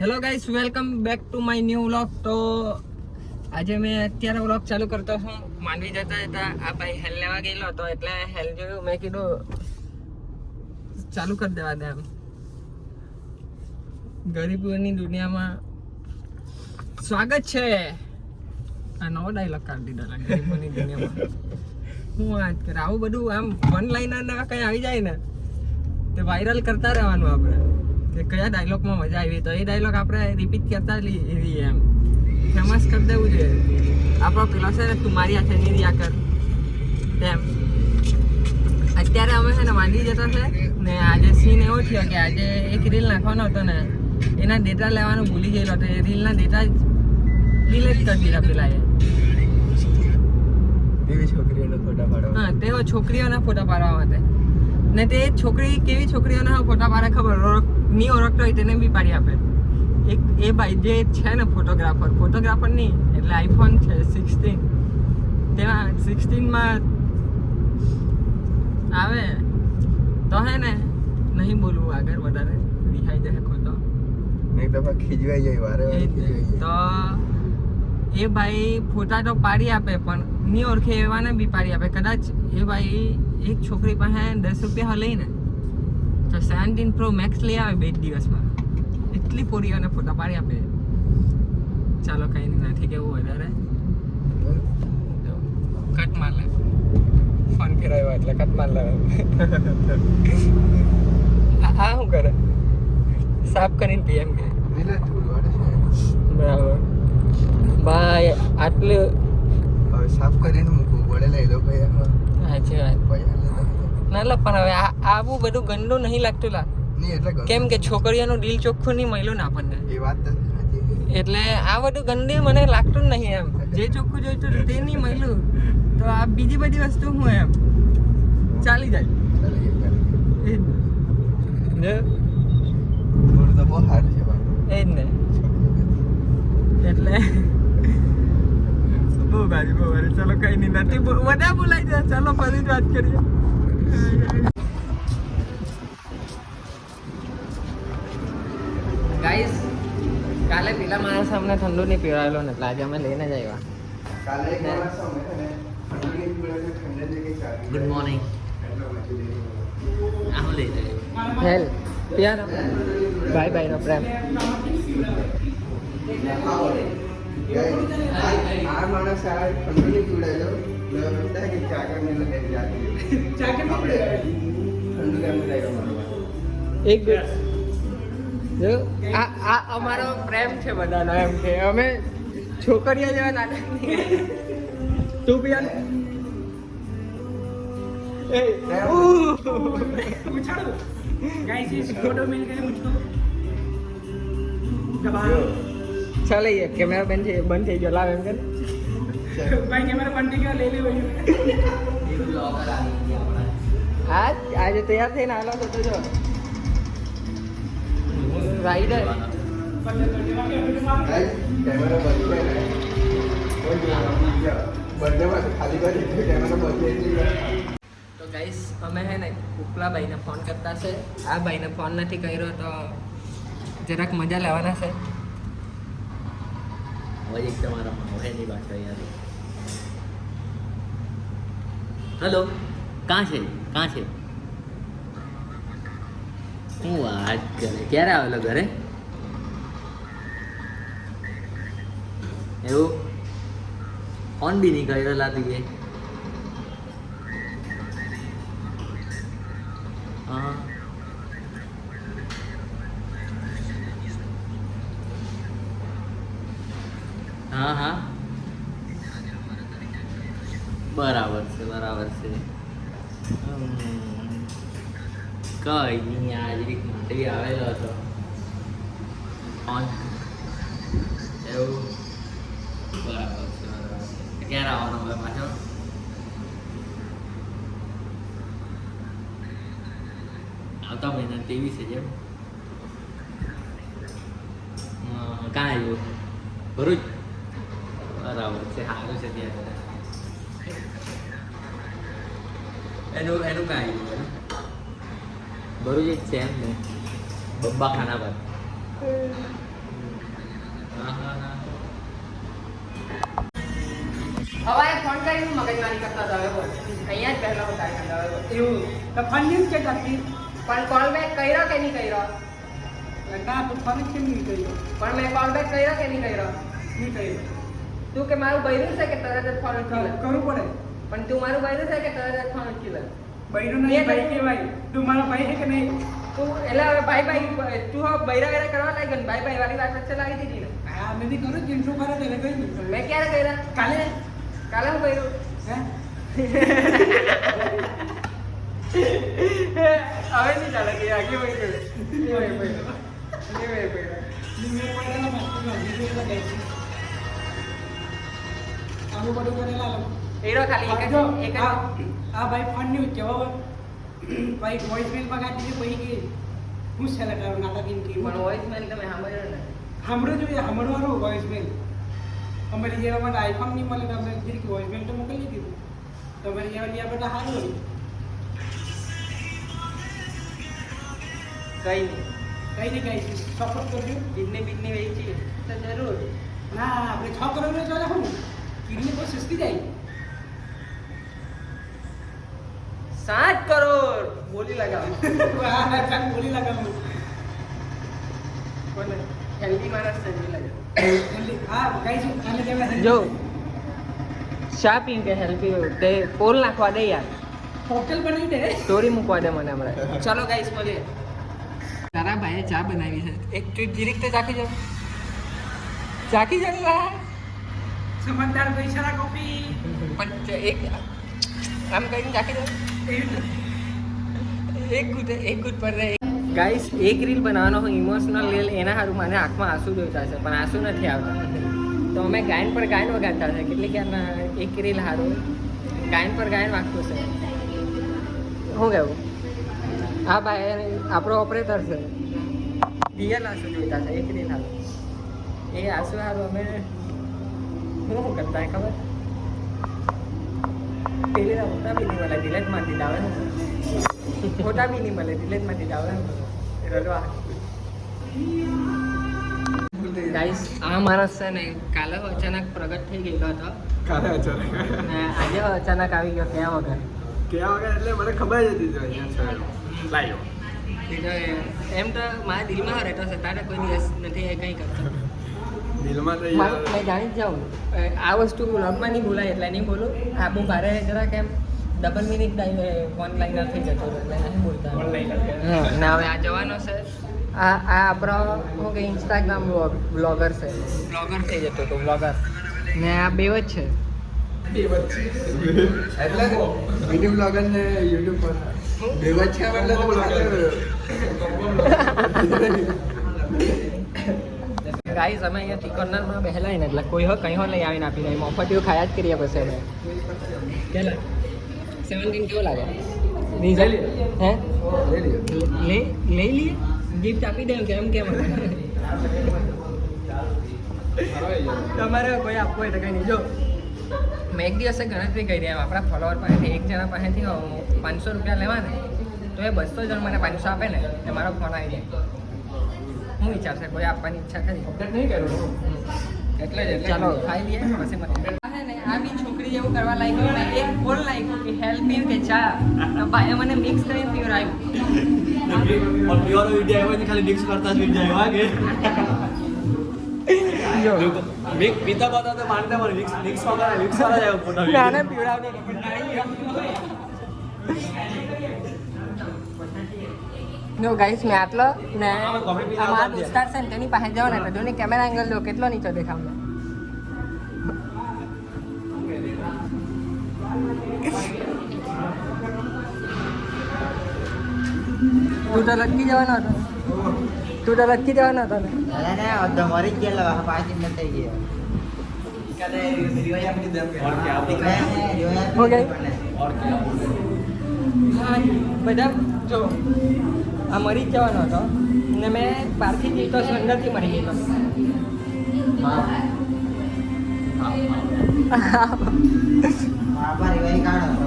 Hello guys, welcome back to my new vlog. તો આજે મેં અત્યારે વ્લોગ ચાલુ કરતો છું. માંડવી જતા હતા આ ભાઈ હેલ લેવા ગયેલો હતો, એટલે હેલ જોયું, મેં કીધું ચાલુ કરી દેવા દે એમ. ગરીબોની દુનિયામાં સ્વાગત છે. આ નવો ડાયલોગ કાઢી દીધો, ગરીબોની દુનિયામાં હું વાત કરે. આવું બધું આમ વન લાઈનર કઈ આવી જાય ને તે વાયરલ કરતા રહેવાનું આપણે, કે કયા ડાયલોગમાં મજા આવી તો એ ડાયલોગ આપણે રિપીટ કરતા એવી એમ ફેમસ કરી દેવું જોઈએ. આપણો પેલો છે ને, તું મારી હાથે નહીં રહ્યા કર તેમ. અત્યારે અમે છે ને માંડવી જતા છે ને, આજે સીન એવો થયો કે આજે એક રીલ નાખવાનો હતો ને, એના ડેટા લેવાનું ભૂલી ગયેલો હતો. એ રીલના ડેટા ડિલીટ કરી દીધા પેલા એવી છોકરીઓના ફોટા પાડવા. હા, તેઓ છોકરીઓના ફોટા પાડવા માટે. ને તે છોકરી કેવી છોકરીઓના ફોટા પાડે ખબર નહીં ઓળખતો હોય તેને બી પાડી આપે. એક એ ભાઈ જે છે ને ફોટોગ્રાફર નહીં, એટલે આઈફોન છે 16, તેમાં 16માં આવે તો હે ને, નહીં બોલવું આગળ વધારે, રિહાઈ જાય ખોટો. એક દફા ખીજવાઈ જાય વારે તો એ ભાઈ ફોટા તો પાડી આપે પણ નહીં ઓળખે એવાને બી પાડી આપે. કદાચ એ ભાઈ એક છોકરી પાસે 10 રૂપિયા લઈને તો 17 Pro Max લઈ આવે 2 દિવસમાં. એટલી પોરીઓને ફોટા પાડી આપે. ચાલો કઈ નથી કેવું વધારે, કટ માર લે. ફોન ફેરાવ્યો એટલે કટ માર લે. આ શું કરે? સાફ કરીને પીએમ કે બરાબર ભાઈ આટલું હવે સાફ કરીને મૂકવું પડે. લઈ લો ભાઈ. સાચી વાત. ના લા, પણ હવે આવું બધું ગંદુ નહીં લાગતું લા. નહીં એટલે કેમ કે છોકરીઓનું દિલ ચોખ્ખું નહીં મળ્યું ને આપણને, એ વાત તો સાચી. એટલે આ બધું ગંદી મને લાગતું જ નહીં એમ. જે ચોખ્ખું જોઈતું તે નહીં મળ્યું તો આ બીજી બધી વસ્તુ હું એમ ચાલી જાય. એ જ થોડું તો બહુ સારું છે એ જ ને. એટલે બહુ ગાડી બહુ વારી. ચલો કઈ નહીં, નથી બધા બોલાઈ જાય. ચાલો ફરી જ વાત કરીએ. ગાઈસ, કાલે પેલા માણસ અમને ઠંડુ નહીં પીવડાવેલો ને, એટલે આજે અમે લઈને જ આવ્યા. કાલે એક માણસ અમે છે ને ઠંડી પીવડાવીને ઠંડા જગ્યાએ ચાલી. Good morning. આમ લઈ જાય હેલ પિયાનો બાય બાય નો પ્રેમ. આ માણસ આ ઠંડુ નહીં પીવડાવેલો કે ચા કરીને લગાવી જાય. આપણે ઠંડુ કેમ લાવ્યો મારવા. એક જો આ અમારો પ્રેમ છે બધાનો, એમ કે અમે છોકરીઓ જેવા નાટક નહીં. તું પિયાનો ચાલે કેમેરા બંધ થઈ ગયો. લાવ એમ કે ભાઈ કેમેરા બંધ થઈ ગયો, લઈ લે. આજે તૈયાર થઈને આવેલો હતો જો રાઈડર. કેમેરા બંધ છે ને બર્થડેમાં ખાલી કરી કેમેરા બંધ થઈ. તો ગાઈસ, અમે હે ને ઉપલા ભાઈને ફોન કરતા છે. આ ભાઈને ફોન નથી કર્યો તો જરાક મજા લેવાના છે. હવે એક તમારા માવહેની ભાષા યાર. હેલો, કાં છે? હું વાત કરે, ક્યારે આવેલો ઘરે? એવું ફોન બી નહીં કર્યો લાતી કે? હા હા હા, બરાબર છે. કઈ નહીં, આજરી માંડવી આવેલો હતો. એવું બરાબર છે. ક્યારે આવવાનો હવે પાછો? આવતા મહિના 23 છે. કાં આવ્યું? ભરૂચ. બરાબર છે, સારું છે. ત્યાં એનું કાંઈ આવ્યું? ભરૂચ જ છે એમ ને? બબ્બા ખાના પર હવે ફોન કરીને મગજમારી કરતા હતા હવે બોલ અહીંયા જ પહેલા બતાવી હવે બોલ એવું તો ફોન નહીં કે જાતી પણ કોલ બેક કર્યો કે નહીં કર્યો ના તું ફોન જ કેમ નહીં કર્યો પણ મેં કોલ બેક કર્યો કે નહીં કર્યો નહીં કર્યો તું કે મારું બૈરું છે કે તરત જ ફોન ઉઠી લે કરવું પડે પણ તું મારું બૈરું છે કે તરત જ ફોન ઉઠી લે બૈરું નહીં ભાઈ કહેવાય તું મારો ભાઈ છે કે નહીં તું એટલે હવે ભાઈ તું હવે બૈરા વેરા કરવા લાગી ને ભાઈ વાળી વાત વચ્ચે લાવી દીધી ને હા મેં બી કરું જીન્સો કરે તેને કહી દીધું મેં ક્યારે કર્યા કાલે કાલે હું બૈરું હે હવે નહીં ચાલે કે આગળ ભાઈ કર્યું આવું બધું કરેલા એરો ખાલી એક જ આ ભાઈ ફોન નહીં જવાબ ભાઈ વોઇસ મેલ પગાર દીધી પછી કે હું સેલેક્ટ કરું નાટક ઇન કી પણ વોઇસ મેલ તમે સાંભળ્યો ને સાંભળો જોઈએ સાંભળવાનું વોઇસ મેલ અમારી જેવા મને આઈફોન નહીં મળે તો અમે જરીક વોઇસ મેલ તો મોકલી દીધું તમારી જેવા લીયા બેટા સારું હોય કઈ નહીં કઈ સપોર્ટ કરજો કિડની વેચી તો જરૂર ના આપણે 6 કરોડ નો ચાલે હું કિડની બહુ સસ્તી જાય 7 કરોડ બોલી લગાવ ચાલ બોલી લગાવું કોને હેલ્ધી માણસ છે બોલી લગાવ હા ગાઈસ આને કેવા જો ચા પીન કે હેલ્ધી તે પોલ નાખવા દે યાર હોટેલ બનાવી દે સ્ટોરી મૂકવા દે મને હમણાં ચાલો ગાઈસ મળીએ તારા ભાઈએ ચા બનાવી છે એક ચૂટ જીરીક તો ચાખી જાવ સમજદાર પૈસા કોફી પણ એક આમ કરીને ચાખી જાવ એક ગુટ પર રહે ગાઈસ એક રીલ બનાવવાનો હું ઇમોશનલ રીલ એના સારું મને આંખમાં આંસુ જોઈતા છે પણ આંસુ નથી આવતા તો અમે ગાયન પર ગાયન વગાડતા છે કેટલીક યારના એક રીલ સારું ગાયન પર ગાયન વાગતું છે શું કહેવું હા ભાઈ આપણો ઓપરેટર છે રિયલ આંસુ જોઈતા છે એક રીલ સારું એ આંસુ સારું અમે શું કરતા ખબર પેલી મોટા બી નહીં મળે ડિલેટમાંથી જ આવે મોટા બી નહીં મળે ડિલેટમાંથી જ આવે રડવા ગાઈસ આ માણસ છે ને કાલે અચાનક પ્રગટ થઈ ગયેલો હતો કાલે અચાનક ને આજે અચાનક આવી ગયો ક્યાં વગર એટલે મને ખબર જ હતી અહીંયા લાવ્યો એમ તો મારા દિલમાં રહેતો છે તારે કોઈ દિવસ નથી એ કંઈ કરતો દિલમાં તો મેં જાણી જ જાઉં આ વસ્તુ વ્લોગમાં નહીં બોલાય એટલે નહીં બોલું આ બહુ ભારે જરા કેમ ડબલ મિનિટ વન લાઈનર થઈ જતો એટલે નહીં બોલતા હા ને હવે આ જવાનો છે આ આપણો શું કે ઇન્સ્ટાગ્રામ બ્લોગર છે બ્લોગર થઈ જતો હતો બ્લોગર ને આ બેવ જ છે એટલે વિડીયો બ્લોગર ને યુટ્યુબ પર બેવા છે એટલે તો ગાઈસ અમે અહીંયાથી કોર્નરમાં બેહેલાય ને એટલે કોઈ હો કંઈ હો લઈ આવીને આપી દે મફત એવું ખાયા જ કરીએ પછી અમે કેટલા 17 કેવો લાગે રિઝલ્ટ હે લઈ લઈએ ગિફ્ટ આપી દે કેમ કેમ તમારે કોઈ આપવું હોય તો કંઈ નહીં જો મેં એક દિવસે ગણતરી કરી એમ આપણા ફોલોવર પાસેથી એક જણા પાસેથી 500 રૂપિયા લેવા ને તો એ 200 જણ મને 500 આપે ને એ મારો ફોન આવી જાય હું વિચારશે કોઈ આપવાની ઈચ્છા ખરી નહીં કરું એટલે જ ચાલો ખાઈ લઈએ પછી મળીએ આ બી છોકરી જેવું કરવા લાગ્યું મેં એક બોલ લાગ્યું કે હેલ્પ પીવ કે ચા તો ભાઈએ મને મિક્સ કરીને પીવડાવ્યું પ્યોર વિડિયો આવ્યો ને ખાલી મિક્સ કરતા જ વિડિયો આવ્યા કે પીતા બતા તો માનતા મને મિક્સ વગર મિક્સ વાળા જ આવ્યો ફોટો નાને પીવડાવને નો ગાઈસ મેં આટલો ને અમારા દોસ્તાર છે ને તેની પાસે જાવ ને એટલે જોની કેમેરા એંગલ જો કેટલો નીચો દેખાવ ને તું તો લટકી જવાનો હતો ને મરી ગયેલો 5 મિનિટ થઈ ગયો હો ગઈ બધા જો આ મરી જ જવાનો હતો ને મેં બહારથી જીતો છું અંદરથી મરી ગયેલો કાઢો